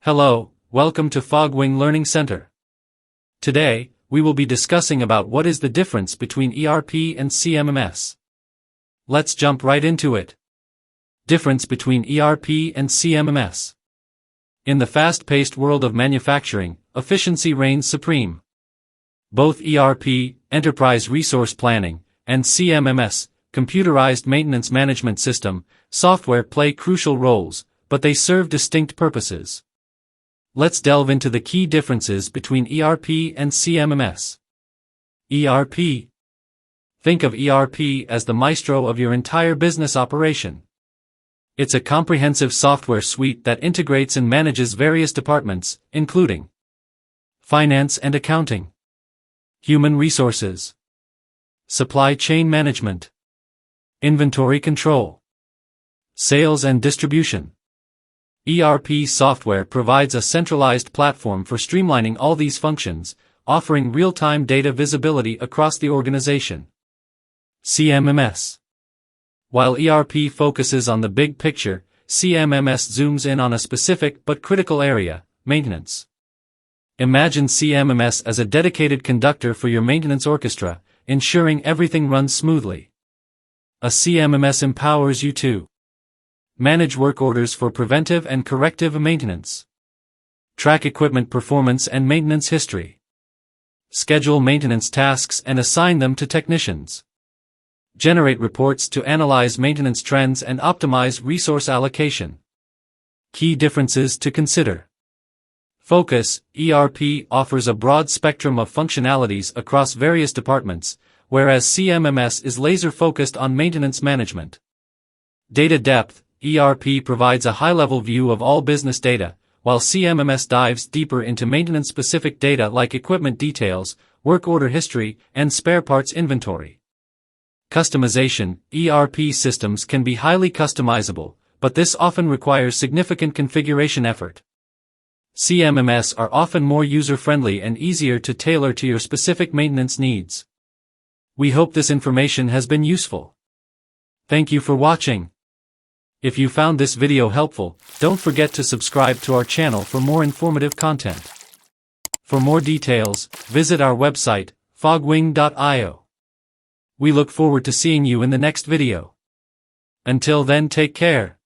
Hello, welcome to Fogwing Learning Center. Today, we will be discussing about what is the difference between ERP and CMMS. Let's jump right into it. Difference between ERP and CMMS. In the fast-paced world of manufacturing, efficiency reigns supreme. Both ERP, Enterprise Resource Planning, and CMMS, Computerized Maintenance Management System, software play crucial roles, but they serve distinct purposes. Let's delve into the key differences between ERP and CMMS. ERP. Think of ERP as the maestro of your entire business operation. It's a comprehensive software suite that integrates and manages various departments, including finance and accounting, human resources, supply chain management, inventory control, sales and distribution. ERP software provides a centralized platform for streamlining all these functions, offering real-time data visibility across the organization. CMMS. While ERP focuses on the big picture, CMMS zooms in on a specific but critical area, maintenance. Imagine CMMS as a dedicated conductor for your maintenance orchestra, ensuring everything runs smoothly. A CMMS empowers you to manage work orders for preventive and corrective maintenance, track equipment performance and maintenance history, schedule maintenance tasks and assign them to technicians, generate reports to analyze maintenance trends and optimize resource allocation. Key differences to consider. Focus. ERP offers a broad spectrum of functionalities across various departments, whereas CMMS is laser-focused on maintenance management. Data depth. ERP provides a high-level view of all business data, while CMMS dives deeper into maintenance-specific data like equipment details, work order history, and spare parts inventory. Customization. ERP systems can be highly customizable, but this often requires significant configuration effort. CMMS are often more user-friendly and easier to tailor to your specific maintenance needs. We hope this information has been useful. Thank you for watching. If you found this video helpful, don't forget to subscribe to our channel for more informative content. For more details, visit our website, fogwing.io. We look forward to seeing you in the next video. Until then, take care.